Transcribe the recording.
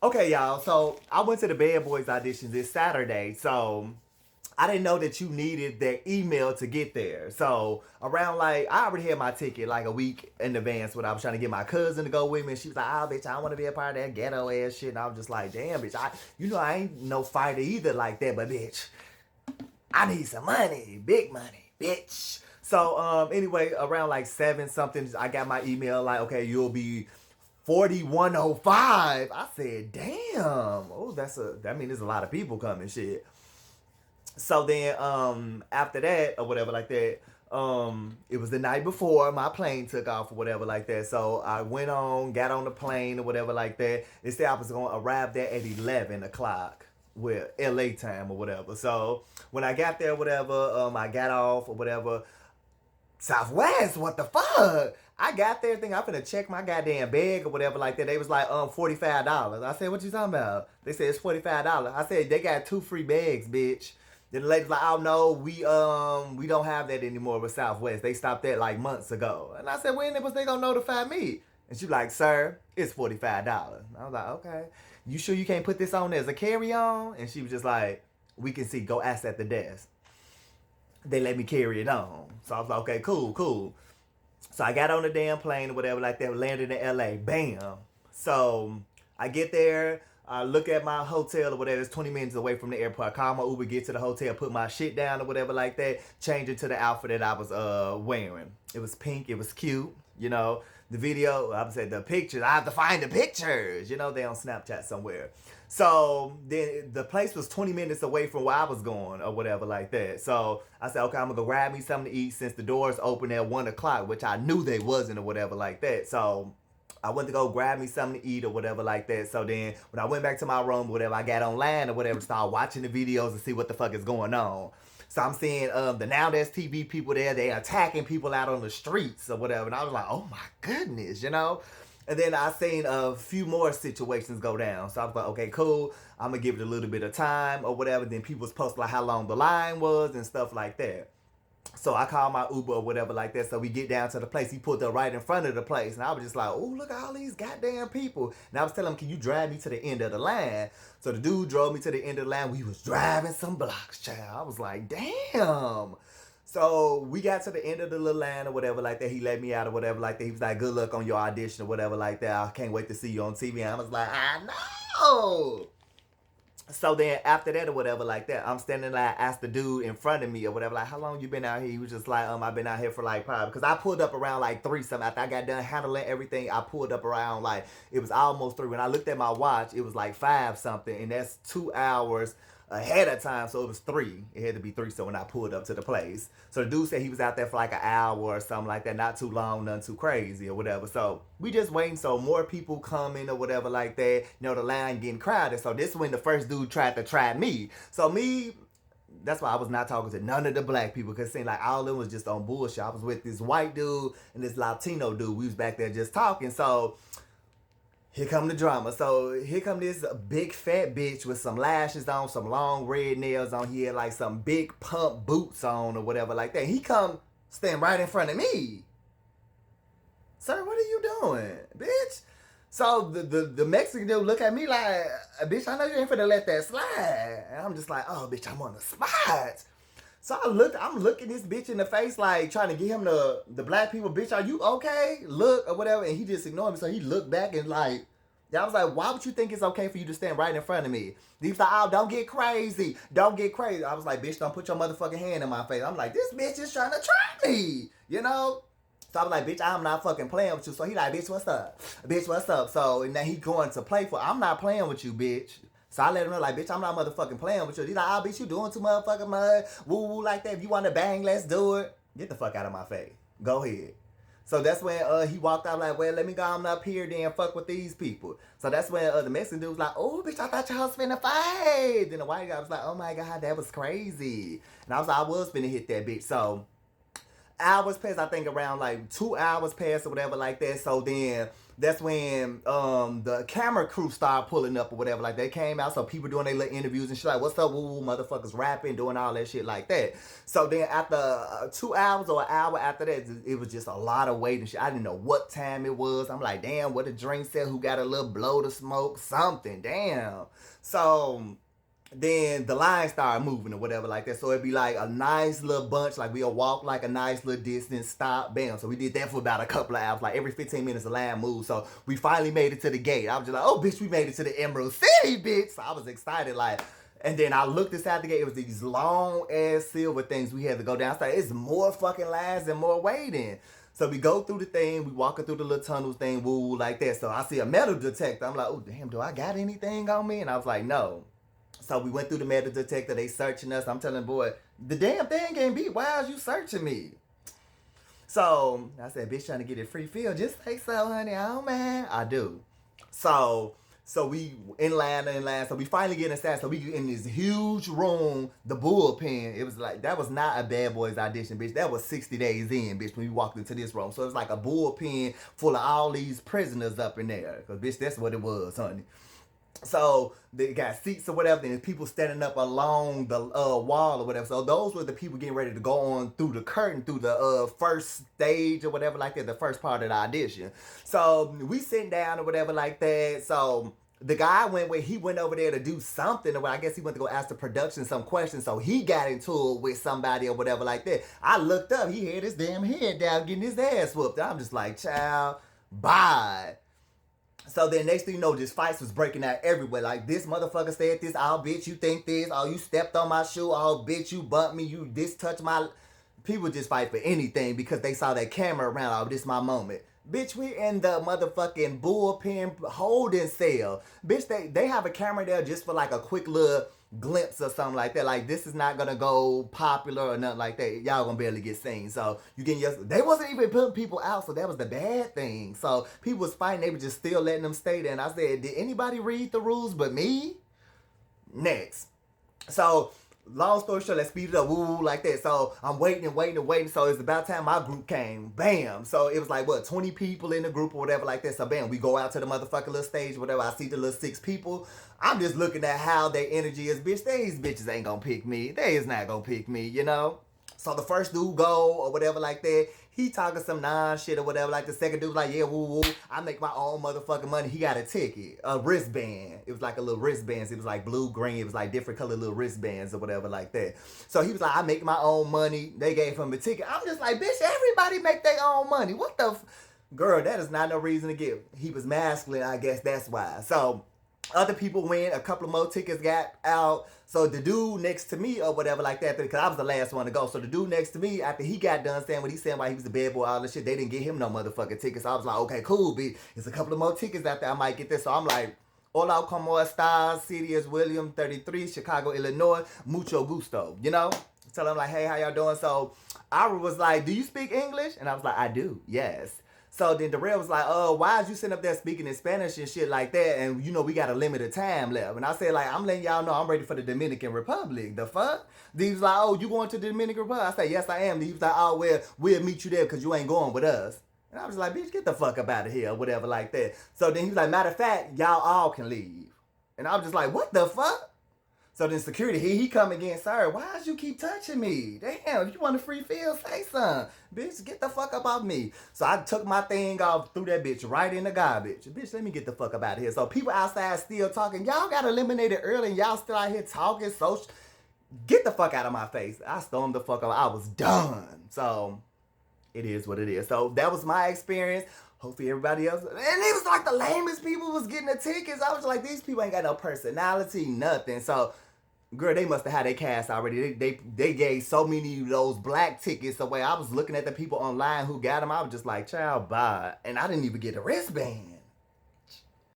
Okay, y'all. So I went to the Bad Boys audition this Saturday. So I didn't know that you needed their email to get there. So around like I already had my ticket like a week in advance when I was trying to get my cousin to go with me. And she was like, "Oh, bitch, I don't want to be a part of that ghetto ass shit." And I was just like, "Damn, bitch, I ain't no fighter either like that, but bitch, I need some money, big money, bitch." So anyway, around like 7 something, I got my email like, "Okay, you'll be 4105." I said, "Damn, oh, that means there's a lot of people coming, shit." So then after that or whatever like that, it was the night before my plane took off or whatever like that. So I went on, got on the plane or whatever like that. They said I was going to arrive there at 11 o'clock with LA time or whatever. So when I got there, whatever, I got off or whatever. Southwest, what the fuck? I got there thinking I'm finna check my goddamn bag or whatever like that. They was like, $45. I said, what you talking about? They said it's $45. I said, they got 2 free bags, bitch. Then the lady's like, oh no, we don't have that anymore with Southwest. They stopped that like months ago. And I said, when was they gonna notify me? And she was like, sir, it's $45. I was like, okay. You sure you can't put this on as a carry-on? And she was just like, we can see, go ask at the desk. They let me carry it on. So I was like, okay, cool, cool. So I got on the damn plane or whatever like that, landed in LA. Bam. So I get there, I look at my hotel or whatever, it's 20 minutes away from the airport. I call my Uber, get to the hotel, put my shit down or whatever like that, change it to the outfit that I was wearing. It was pink, it was cute, you know. The video, I said the pictures, I have to find the pictures, you know, they on Snapchat somewhere. So then the place was 20 minutes away from where I was going or whatever like that. So I said, okay, I'm gonna go grab me something to eat since the doors open at 1 o'clock, which I knew they wasn't or whatever like that. So I went to go grab me something to eat or whatever like that. So then when I went back to my room or whatever, I got online or whatever, started watching the videos and see what the fuck is going on. So I'm seeing the Now There's TV people there. They attacking people out on the streets or whatever. And I was like, oh my goodness, you know? And then I seen a few more situations go down. So I was like, okay, cool. I'm going to give it a little bit of time or whatever. Then people was posting like how long the line was and stuff like that. So I called my Uber or whatever like that. So we get down to the place. He pulled up right in front of the place. And I was just like, oh, look at all these goddamn people. And I was telling him, can you drive me to the end of the line? So the dude drove me to the end of the line. We was driving some blocks, child. I was like, damn. So we got to the end of the little line or whatever like that. He let me out or whatever like that. He was like, good luck on your audition or whatever like that. I can't wait to see you on TV. And I was like, I know. So then after that or whatever like that, I'm standing like asked the dude in front of me or whatever, like, how long you been out here? He was just like, I've been out here for like probably, because I pulled up around like 3 something. After I got done handling everything, I pulled up around like, it was almost 3. When I looked at my watch, it was like 5 something, and that's 2 hours ahead of time, so it was 3. It had to be 3. So when I pulled up to the place, so the dude said he was out there for like an hour or something like that, not too long, nothing too crazy or whatever. So we just waiting, so more people coming or whatever like that. You know, the line getting crowded. So this is when the first dude tried to try me. So me, that's why I was not talking to none of the black people, because it seemed like all of them was just on bullshit. I was with this white dude and this Latino dude. We was back there just talking. So here come the drama. So here come this big fat bitch with some lashes on, some long red nails on. He had like some big pump boots on or whatever like that. He come stand right in front of me. Sir, what are you doing, bitch? So the Mexican dude look at me like, bitch, I know you ain't finna let that slide. And I'm just like, oh, bitch, I'm on the spot. So I'm looking this bitch in the face, like trying to get him the black people, bitch, are you okay? Look or whatever, and he just ignored me. So he looked back and like, yeah, I was like, why would you think it's okay for you to stand right in front of me? He was like, oh, don't get crazy, don't get crazy. I was like, bitch, don't put your motherfucking hand in my face. I'm like, this bitch is trying to try me, you know? So I was like, bitch, I'm not fucking playing with you. So he like, bitch, what's up? Bitch, what's up? So and then he going to play for, I'm not playing with you, bitch. So I let him know, like, bitch, I'm not motherfucking playing with you. He's like, oh, bitch, you doing too motherfucking much. Woo woo like that. If you want to bang, let's do it. Get the fuck out of my face. Go ahead. So that's when he walked out like, well, let me go on up here then fuck with these people. So that's when the Mexican dude was like, oh, bitch, I thought y'all was finna fight. Then the white guy was like, oh my God, that was crazy. And I was like, I was finna hit that bitch. So hours passed, I think around like 2 hours passed or whatever like that. So then that's when the camera crew started pulling up or whatever. Like they came out, so people doing their little interviews and shit like, what's up, woo, motherfuckers rapping, doing all that shit like that. So then after 2 hours or an hour after that, it was just a lot of waiting shit. I didn't know what time it was. I'm like, damn, what the drink said, who got a little blow to smoke, something, damn. So then the line started moving or whatever like that. So it'd be like a nice little bunch, like we'll walk like a nice little distance, stop, bam. So we did that for about a couple of hours. Like every 15 minutes the line moved. So we finally made it to the gate. I was just like, oh bitch, we made it to the Emerald City, bitch. So I was excited, like, and then I looked inside the gate. It was these long ass silver things we had to go down. I started, it's more fucking lines and more waiting. So we go through the thing, we walking through the little tunnels thing, woo, like that. So I see a metal detector. I'm like, oh damn, do I got anything on me? And I was like, no. So we went through the metal detector, they searching us. I'm telling the boy, the damn thing ain't beat. Why is you searching me? So I said, bitch trying to get it free feel. Just say so, honey. Oh man, I do. So we in line. So we finally get inside. So we in this huge room, the bullpen. It was like, that was not a Bad Boys audition, bitch. That was 60 days in, bitch, when we walked into this room. So it was like a bullpen full of all these prisoners up in there. Because, bitch, that's what it was, honey. So they got seats or whatever, and people standing up along the wall or whatever. So those were the people getting ready to go on through the curtain, through the first stage or whatever like that, the first part of the audition. So we sitting down or whatever like that. So the guy went over there to do something, or I guess he went to go ask the production some questions. So he got into it with somebody or whatever like that. I looked up, he had his damn head down getting his ass whooped. I'm just like, child, bye. So then next thing you know, just fights was breaking out everywhere. Like, this motherfucker said this, oh bitch, you think this, oh you stepped on my shoe, oh bitch, you bumped me, you this touched my... People just fight for anything because they saw that camera around, oh this my moment. Bitch, we in the motherfucking bullpen holding cell. Bitch, they have a camera there just for like a quick little glimpse or something like that. Like, this is not gonna go popular or nothing like that. Y'all gonna barely get seen. So you getting they wasn't even putting people out, so that was the bad thing. So people was fighting, they were just still letting them stay there. And I said, did anybody read the rules but me? Next. So long story short, let's speed it up, woo, like that. So I'm waiting. So it's about time my group came. Bam. So it was like, what, 20 people in the group or whatever like that. So bam, we go out to the motherfucking little stage, whatever. I see the little 6 people. I'm just looking at how their energy is, bitch. These bitches ain't gonna pick me. They is not gonna pick me, you know? So the first dude go or whatever like that. He talking some shit or whatever. Like the second dude like, yeah, woo woo. I make my own motherfucking money. He got a ticket, a wristband. It was like a little wristbands. It was like blue, green. It was like different color little wristbands or whatever like that. So he was like, I make my own money. They gave him a ticket. I'm just like, bitch, everybody make their own money. What the girl? That is not no reason to give. He was masculine. I guess that's why. So other people win. A couple of more tickets got out. So the dude next to me or whatever like that, because I was the last one to go. So the dude next to me, after he got done saying what he said, why he was the bad boy, all this shit, they didn't get him no motherfucking tickets. So I was like, okay, cool, bitch. There's a couple of more tickets out there. I might get this. So I'm like, hola, como estas? City is William, 33, Chicago, Illinois. Mucho gusto, you know? Tell him like, hey, how y'all doing? So Ira was like, do you speak English? And I was like, I do, yes. So then Darrell was like, why is you sitting up there speaking in Spanish and shit like that? And you know, we got a limited time left. And I said, like, I'm letting y'all know I'm ready for the Dominican Republic. The fuck? Then he was like, oh, you going to the Dominican Republic? I said, yes, I am. Then he was like, oh, well, we'll meet you there because you ain't going with us. And I was like, bitch, get the fuck up out of here or whatever like that. So then he was like, matter of fact, y'all all can leave. And I was just like, what the fuck? So then security, he come again, sir, why did you keep touching me? Damn, if you want a free feel, say something. Bitch, get the fuck up off me. So I took my thing off, threw that bitch right in the garbage. Bitch, let me get the fuck up out of here. So people outside still talking. Y'all got eliminated early and y'all still out here talking social. Get the fuck out of my face. I stormed the fuck out. I was done. So it is what it is. So that was my experience. Hopefully everybody else. And it was like the lamest people was getting the tickets. I was like, these people ain't got no personality, nothing. So girl, they must have had their cast already. They gave so many of those black tickets away. I was looking at the people online who got them. I was just like, child, bye. And I didn't even get a wristband.